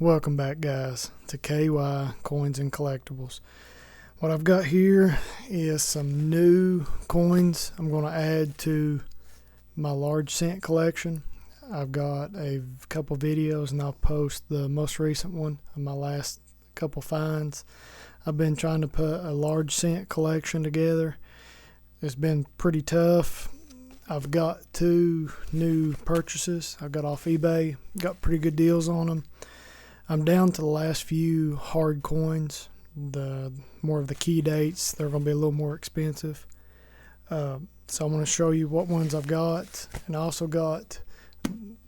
Welcome back, guys, to KY Coins and Collectibles. What I've got here is some new coins I'm going to add to my large cent collection. I've got a couple videos and I'll post the most recent one of my last couple finds. I've been trying to put a large cent collection together. It's been pretty tough. I've got two new purchases I got off eBay. Got pretty good deals on them. I'm down to the last few hard coins, the more of the key dates. They're going to be a little more expensive. So I'm going to show you what ones I've got. And I also got,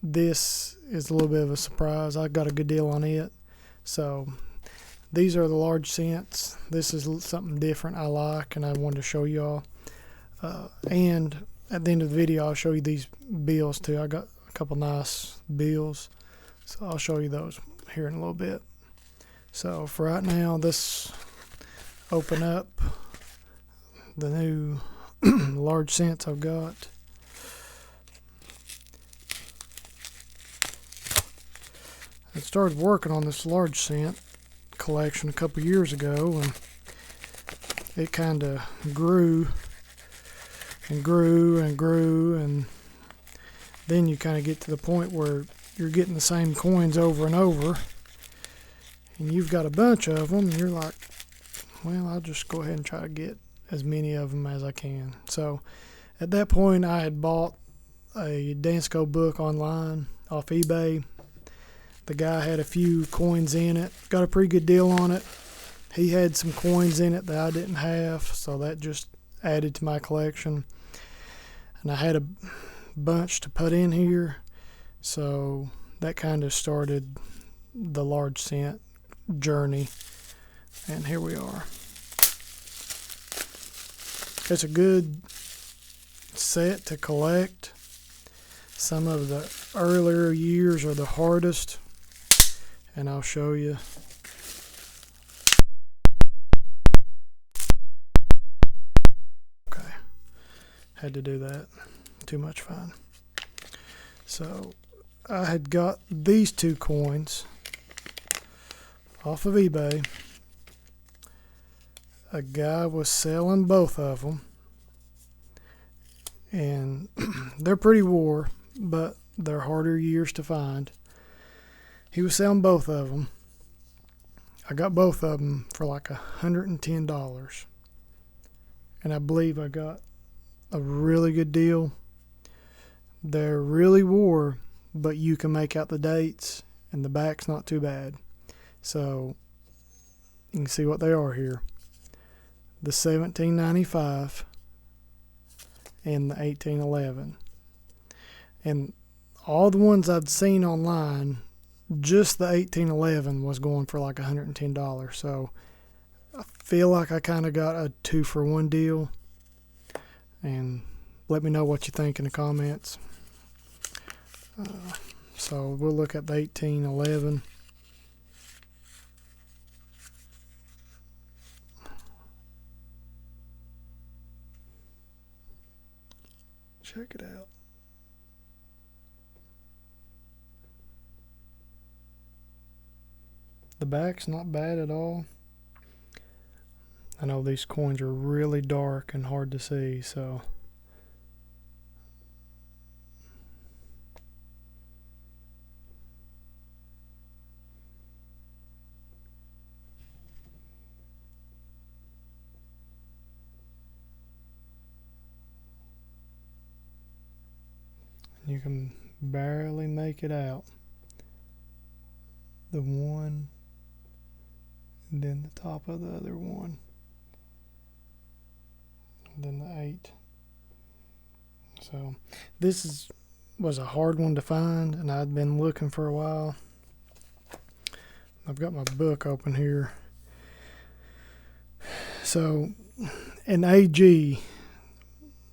this is a little bit of a surprise. I got a good deal on it. So these are the large cents. This is something different I like and I wanted to show y'all. And at the end of the video, I'll show you these bills too. I got a couple nice bills. So I'll show you those here in a little bit. So for right now, let's open up the new large cents I've got. I started working on this large cent collection a couple years ago, and it kind of grew and grew and grew, and then you kind of get to the point where you're getting the same coins over and over, and you've got a bunch of them, and you're like, well, I'll just go ahead and try to get as many of them as I can. So at that point, I had bought a Dansko book online off eBay. The guy had a few coins in it, got a pretty good deal on it. He had some coins in it that I didn't have, so that just added to my collection. And I had a bunch to put in here, so that kind of started the large cent journey, and here we are. It's a good set to collect. Some of the earlier years are the hardest, and I'll show you. Okay, had to do that. Too much fun. So I had got these two coins off of eBay. A guy was selling both of them, and they're pretty wore, but they're harder years to find. He was selling both of them. I got both of them for like $110, and I believe I got a really good deal. They're really wore, but you can make out the dates, and the back's not too bad. So you can see what they are here. The 1795 and the 1811. And all the ones I'd seen online, just the 1811 was going for like $110. So I feel like I kind of got a 2-for-1 deal. And let me know what you think in the comments. So we'll look at the 1811. Check it out. The back's not bad at all. I know these coins are really dark and hard to see, so you can barely make it out. The one, and then the top of the other one, and then the 8. So this was a hard one to find, and I'd been looking for a while. I've got my book open here. So in AG,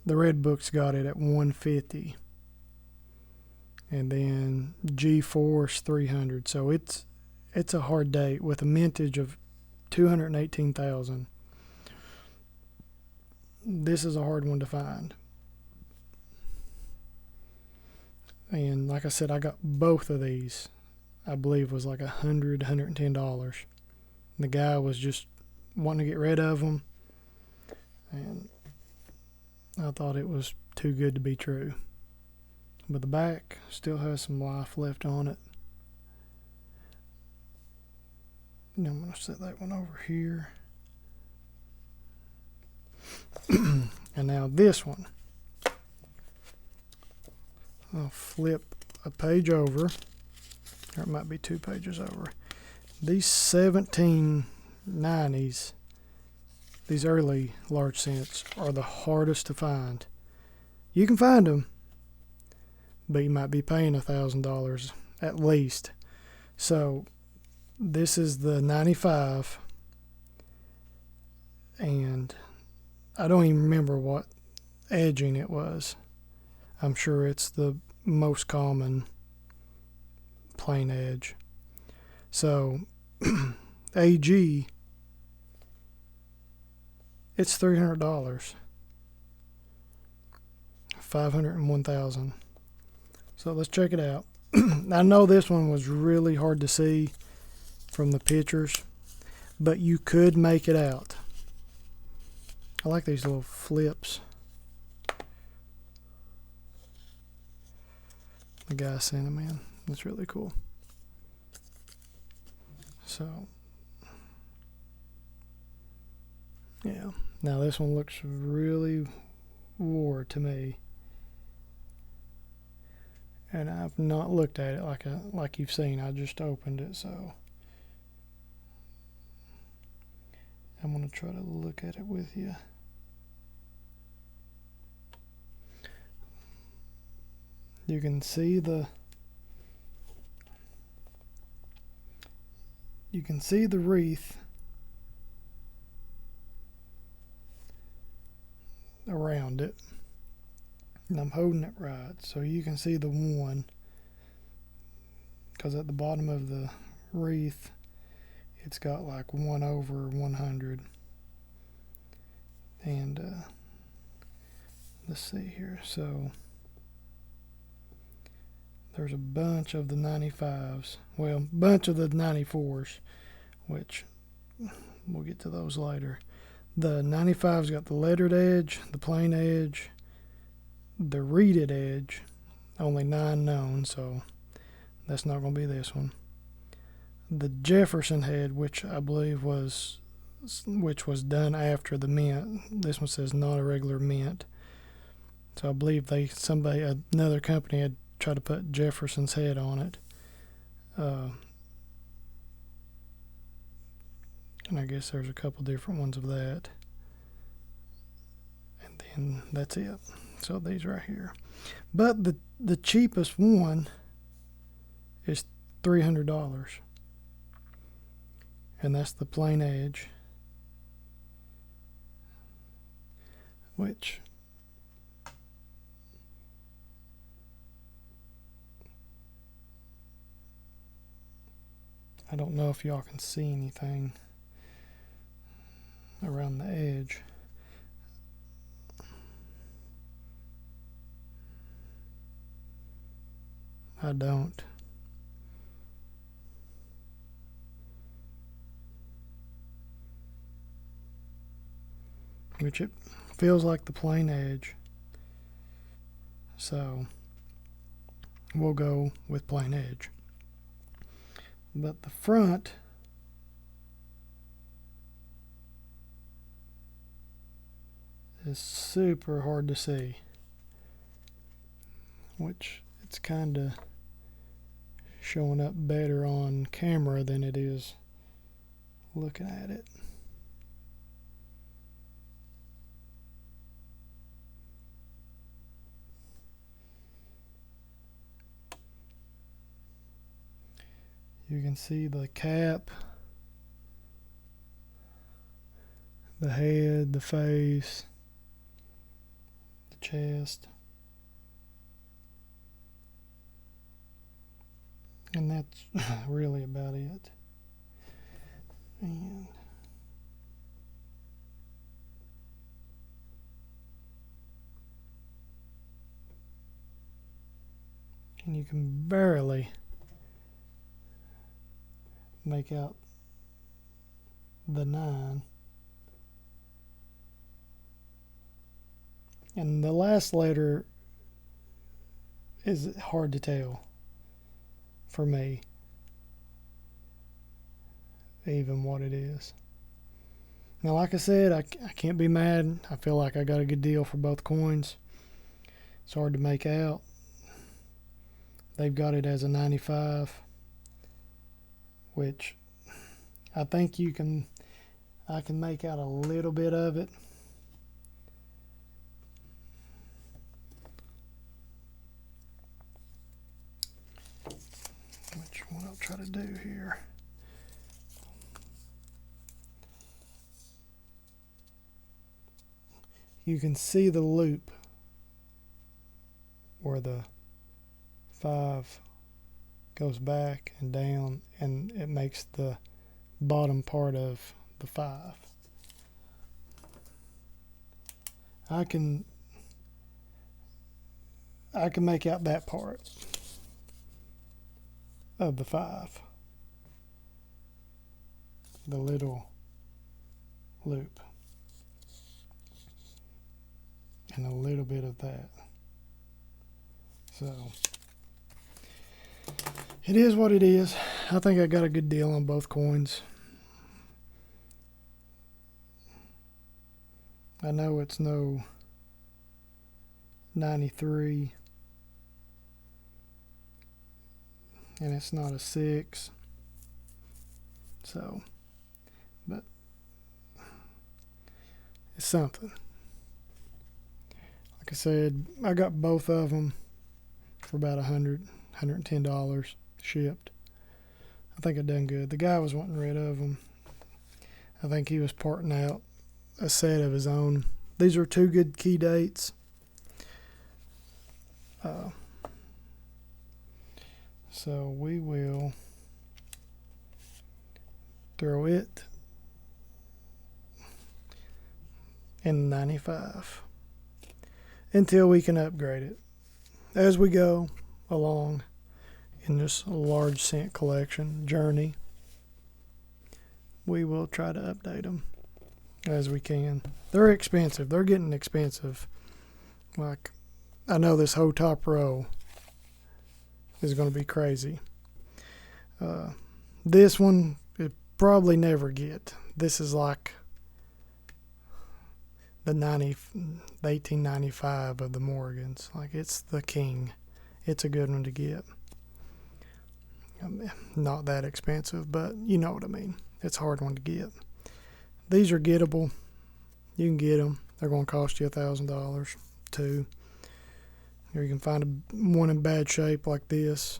the red book's got it at 150. And then G-Force 300. So it's a hard date with a mintage of 218,000. This is a hard one to find. And like I said, I got both of these. I believe was like $110. The guy was just wanting to get rid of them, and I thought it was too good to be true. But the back still has some life left on it. Now I'm going to set that one over here. And now this one. I'll flip a page over. Or it might be 2 pages over. These 1790s, these early large cents, are the hardest to find. You can find them, but you might be paying $1,000 at least. So this is the 95, and I don't even remember what edging it was. I'm sure it's the most common plain edge. So AG, it's $300, 501,000. So let's check it out. I know this one was really hard to see from the pictures, but you could make it out. I like these little flips the guy sent them in. That's really cool. So yeah, now this one looks really wore to me, and I've not looked at it like you've seen. I just opened it, so I'm gonna try to look at it with you. You can see the wreath around it, and I'm holding it right so you can see the one, because at the bottom of the wreath it's got like 1/100, and let's see here. So there's a bunch of the 95s, well, a bunch of the 94s, which we'll get to those later. The 95's got the lettered edge, the plain edge, the reeded edge, only 9 known, so that's not going to be this one. The Jefferson head, which I believe was done after the mint. This one says not a regular mint, so I believe another company had tried to put Jefferson's head on it, and I guess there's a couple different ones of that, and then that's it. So these right here, but the cheapest one is $300, and that's the plain edge, which I don't know if y'all can see anything around the edge. I don't. Which it feels like the plain edge. So we'll go with plain edge. But the front is super hard to see, which it's kind of showing up better on camera than it is looking at it. You can see the cap, the head, the face, the chest, and that's really about it. And you can barely make out the 9. And the last letter is hard to tell for me, even what it is. Now, like I said, I can't be mad. I feel like I got a good deal for both coins. It's hard to make out. They've got it as a 95, which I think I can make out a little bit of it. Which one I'll try to do here. You can see the loop where the 5 goes back and down, and it makes the bottom part of the 5. I can make out that part of the 5, the little loop, and a little bit of that. So it is what it is. I think I got a good deal on both coins. I know it's no 93, and it's not a 6. So, but it's something. Like I said, I got both of them for about $110 shipped. I think I done good. The guy was wanting rid of them. I think he was parting out a set of his own. These are 2 good key dates. So we will throw it in 95 until we can upgrade it. As we go along in this large cent collection journey, we will try to update them as we can. They're expensive. They're getting expensive. Like, I know this whole top row is going to be crazy. This one, it probably never get. This is like the 1895 of the Morgans. Like, it's the king. It's a good one to get. Not that expensive, but you know what I mean. It's a hard one to get. These are gettable. You can get them. They're going to cost you $1,000 too. Or you can find one in bad shape like this.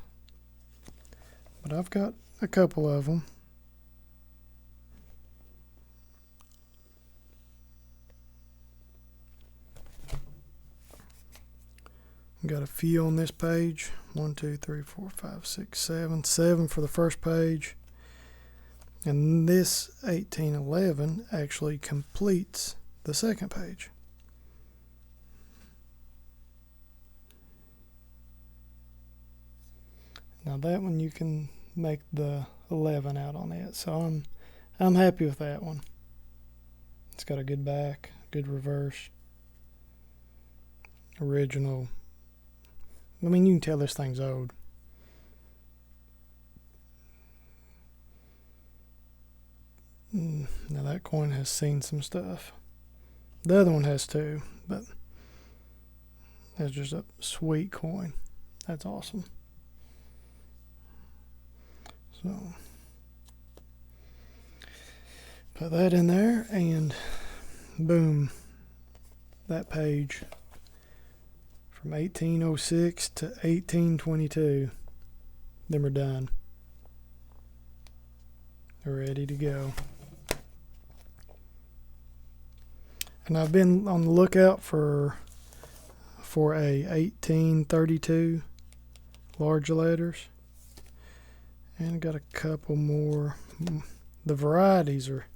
But I've got a couple of them. Got a few on this page. 1, 2, 3, 4, 5, 6, 7. 7 for the first page. And this 1811 actually completes the second page. Now that one you can make the 11 out on it. So I'm happy with that one. It's got a good back, good reverse. Original. I mean, you can tell this thing's old. Now that coin has seen some stuff. The other one has too, but that's just a sweet coin. That's awesome. So put that in there and boom, that page from 1806 to 1822, then we're done. We're ready to go. And I've been on the lookout for a 1832 large letters, and got a couple more. The varieties are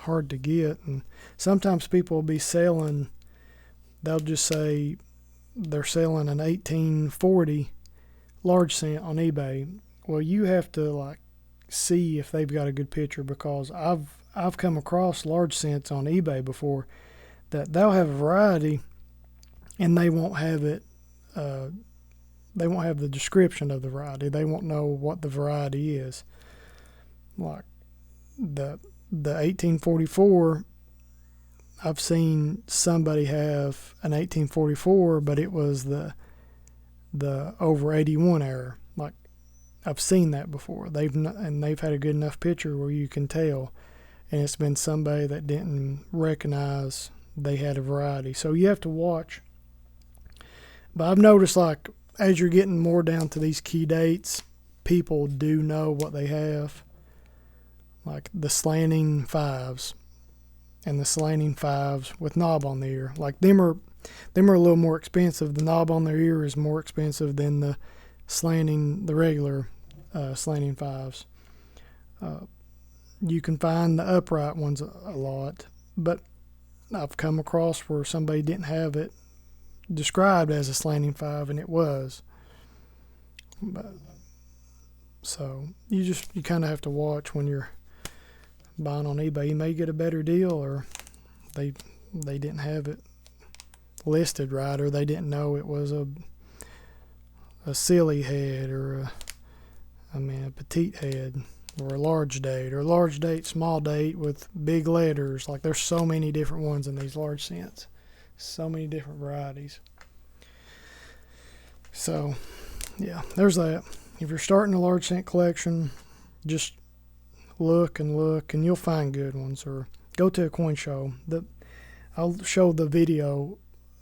hard to get, and sometimes people will be selling, they'll just say they're selling an 1840 large cent on eBay. Well, you have to like see if they've got a good picture, because I've come across large cents on eBay before that they'll have a variety and they won't have it. They won't have the description of the variety. They won't know what the variety is. Like the 1844, I've seen somebody have an 1844, but it was the over 81 error. Like, I've seen that before. They've had a good enough picture where you can tell, and it's been somebody that didn't recognize they had a variety. So you have to watch. But I've noticed, like, as you're getting more down to these key dates, people do know what they have. Like the slanting fives and the slanting fives with knob on the ear. Like, them are a little more expensive. The knob on their ear is more expensive than the regular slanting fives. You can find the upright ones a lot, but I've come across where somebody didn't have it described as a slanting five, and it was. But so you kind of have to watch when you're buying on eBay. You may get a better deal, or they didn't have it listed right, or they didn't know it was a silly head, or a petite head, or a large date, or large date, small date with big letters. Like, there's so many different ones in these large cents. So many different varieties. So, yeah, there's that. If you're starting a large cent collection, just look and you'll find good ones. Or go to a coin show. I'll show the video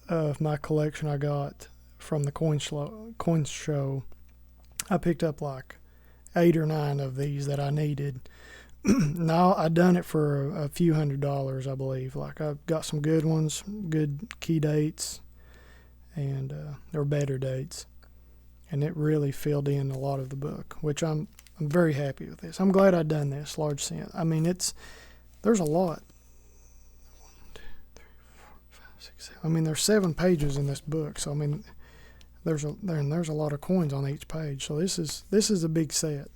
of my collection I got from the coin show. I picked up like 8 or 9 of these that I needed. Now, I done it for a few $100s, I believe. Like, I've got some good ones, good key dates, and they're better dates. And it really filled in a lot of the book, which I'm very happy with this. I'm glad I done this large cent. I mean, there's a lot. 1, 2, 3, 4, 5, 6, 7. I mean, there's 7 pages in this book, so I mean, there's a lot of coins on each page. So this is a big set.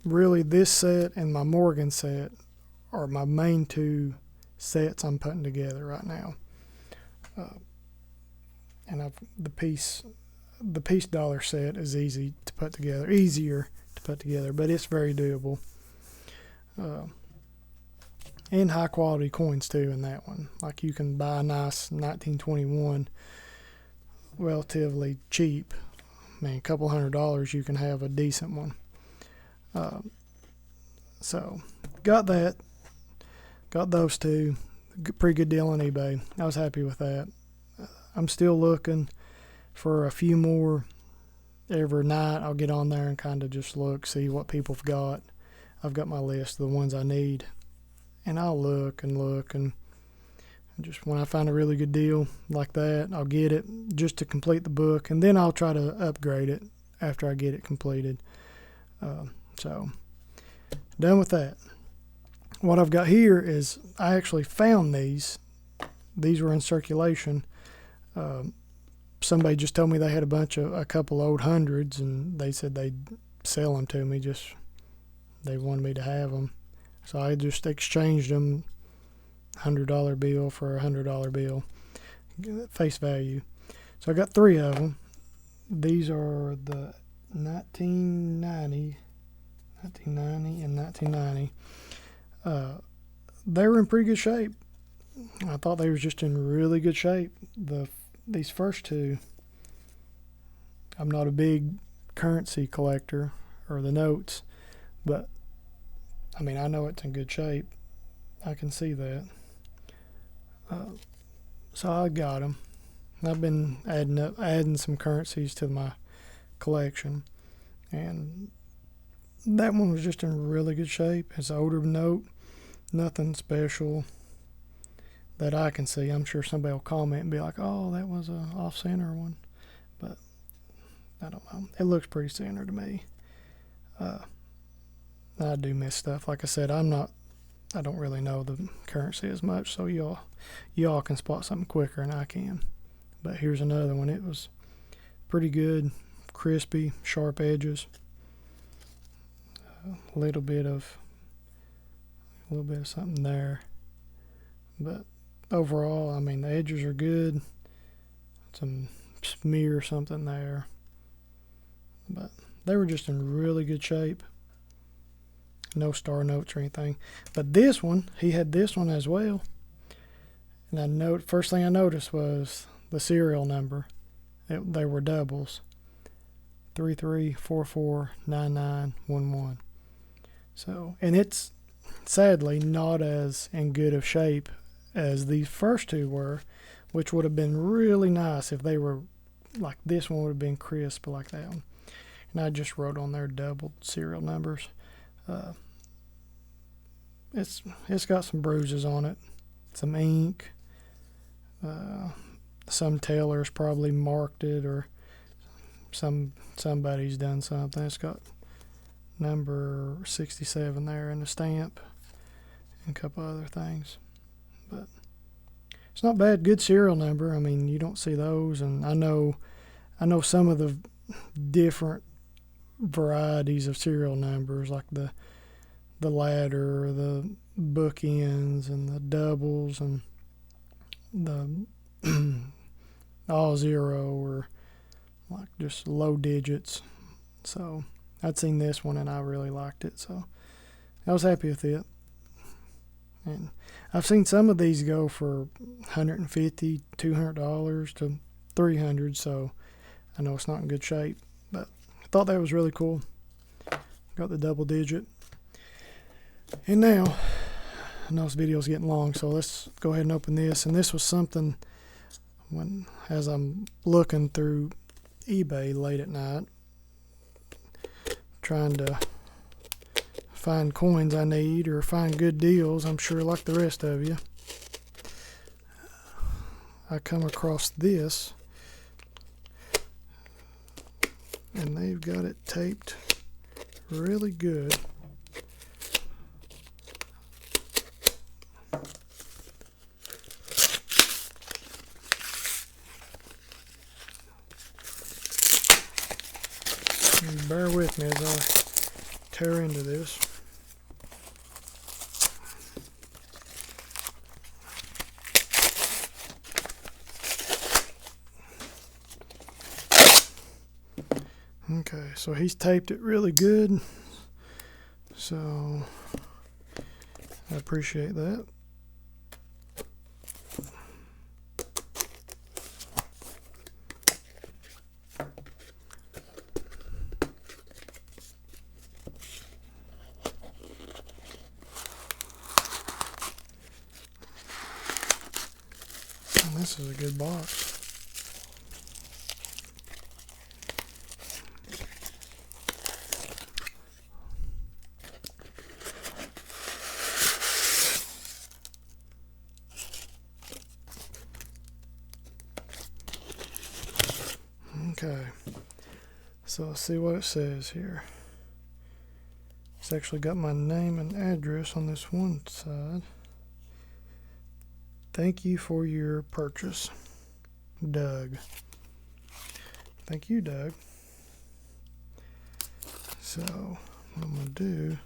Really, this set and my Morgan set are my main 2 sets I'm putting together right now. And the piece dollar set is easier to put together, but it's very doable. And high quality coins too in that one. Like, you can buy a nice 1921 relatively cheap. I mean, a couple $100 you can have a decent one. So got those 2. Pretty good deal on eBay. I was happy with that. I'm still looking for a few more. Every night I'll get on there and kind of just look, see what people have got. I've got my list of the ones I need, and I'll look and just when I find a really good deal like that, I'll get it just to complete the book, and then I'll try to upgrade it after I get it completed. So, done with that. What I've got here is, I actually found these. These were in circulation. Somebody just told me they had a couple old hundreds, and they said they'd sell them to me. They wanted me to have them. So I just exchanged them, $100 bill for a $100 bill, face value. So I got 3 of them. These are the 1990 and 1990. They were in pretty good shape. I thought they was just in really good shape. These first 2, I'm not a big currency collector or the notes, but I mean, I know it's in good shape. I can see that. So I got them. I've been adding some currencies to my collection, and that one was just in really good shape. It's an older note, nothing special that I can see. I'm sure somebody will comment and be like, "Oh, that was a off-center one," but I don't know. It looks pretty center to me. I do miss stuff. Like I said, I don't really know the currency as much, so y'all can spot something quicker than I can. But here's another one. It was pretty good, crispy, sharp edges. a little bit of something there, but overall, I mean, the edges are good. Some smear or something there, but they were just in really good shape. No star notes or anything. But this one, he had this one as well. And first thing I noticed was the serial number. They were doubles. 33449911. So, and it's sadly not as in good of shape as these first two were, which would have been really nice if they were like this one would have been crisp like that one. And I just wrote on there doubled serial numbers. It's got some bruises on it, some ink. Some tailors probably marked it, or somebody's done something. It's got number 67 there and a stamp and a couple other things, but it's not bad. Good serial number. I mean, you don't see those, and I know some of the different varieties of serial numbers, like the ladder, the bookends, and the doubles, and the all zero, or like just low digits. So I'd seen this one and I really liked it, so I was happy with it. And I've seen some of these go for $150, $200 to $300, so I know it's not in good shape, but I thought that was really cool. Got the double digit. And now, I know this video's getting long, so let's go ahead and open this. And this was something as I'm looking through eBay late at night, trying to find coins I need or find good deals, I'm sure like the rest of you, I come across this, and they've got it taped really good. Bear with me as I tear into this. Okay, so he's taped it really good, so I appreciate that. This is a good box. Okay, so let's see what it says here. It's actually got my name and address on this one side. Thank you for your purchase, Doug. Thank you, Doug. So what I'm going to do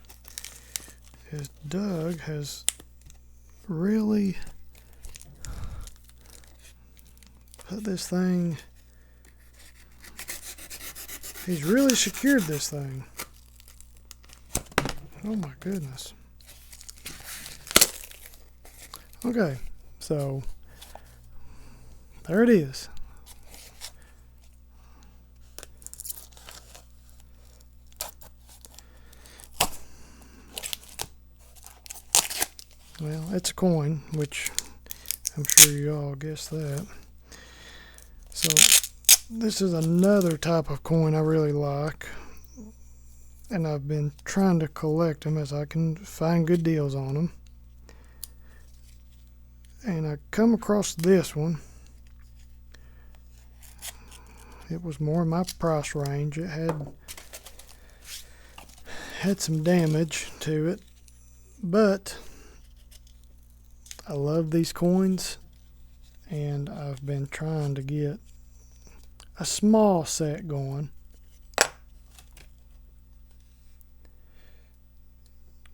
is Doug has really put this thing, he's really secured this thing. Oh my goodness. Okay. So there it is. Well, it's a coin, which I'm sure you all guessed that. So this is another type of coin I really like, and I've been trying to collect them as I can find good deals on them. And I come across this one. It was more in my price range. It had some damage to it, but I love these coins, and I've been trying to get a small set going.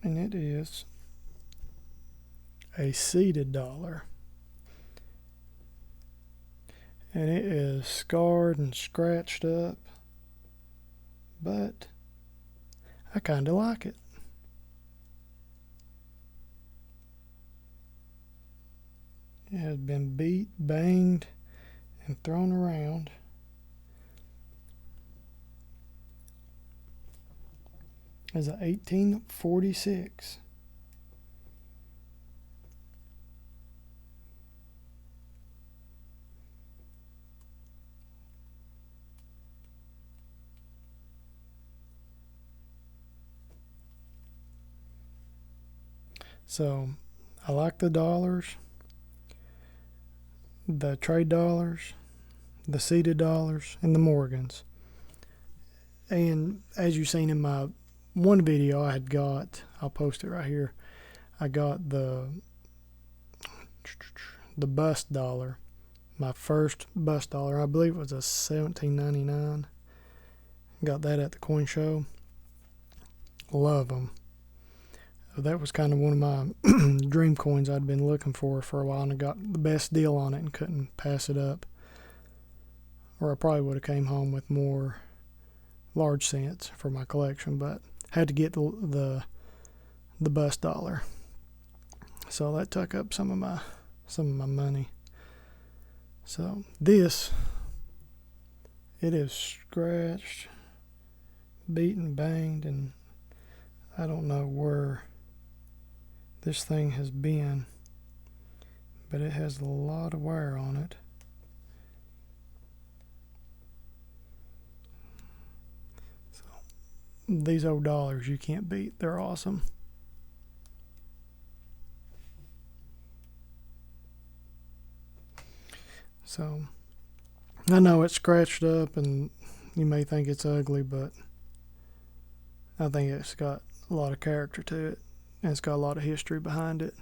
and it is a seeded dollar. And it is scarred and scratched up, but I kind of like it. It has been beat, banged, and thrown around. It's a 1846. So I like the dollars, the trade dollars, the seeded dollars, and the Morgans. And as you've seen in my one video I'll post it right here. I got the bust dollar, my first bust dollar. I believe it was a $17.99. Got that at the coin show. Love them. That was kind of one of my dream coins I'd been looking for a while, and I got the best deal on it and couldn't pass it up. Or I probably would have came home with more large cents for my collection, but had to get the bust dollar. So that took up some of my money. So this, it is scratched, beaten, banged, and I don't know where this thing has been, but it has a lot of wear on it. So these old dollars you can't beat. They're awesome. So I know it's scratched up and you may think it's ugly, but I think it's got a lot of character to it, and it's got a lot of history behind it.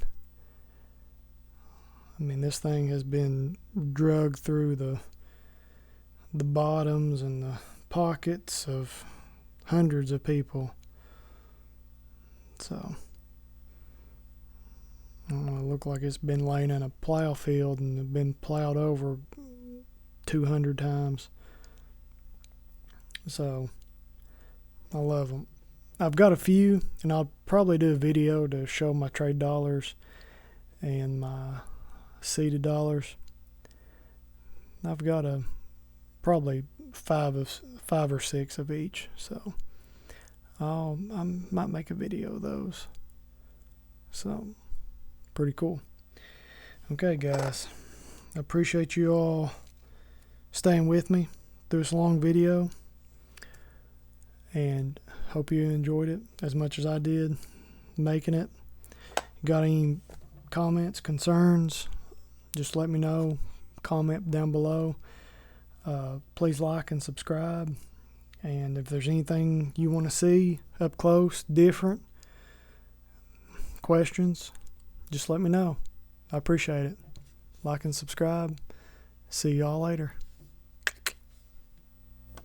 I mean, this thing has been drugged through the bottoms and the pockets of hundreds of people. So I don't know, it looked like it's been laying in a plow field and been plowed over 200 times. So I love them. I've got a few, and I'll probably do a video to show my trade dollars and my seeded dollars. I've got probably five or six of each, so I might make a video of those. So pretty cool. Okay, guys, I appreciate you all staying with me through this long video, and hope you enjoyed it as much as I did making it. Got any comments, concerns, just let me know. Comment down below. Please like and subscribe, and if there's anything you want to see up close, different, questions, just let me know. I appreciate it. Like and subscribe. See y'all later.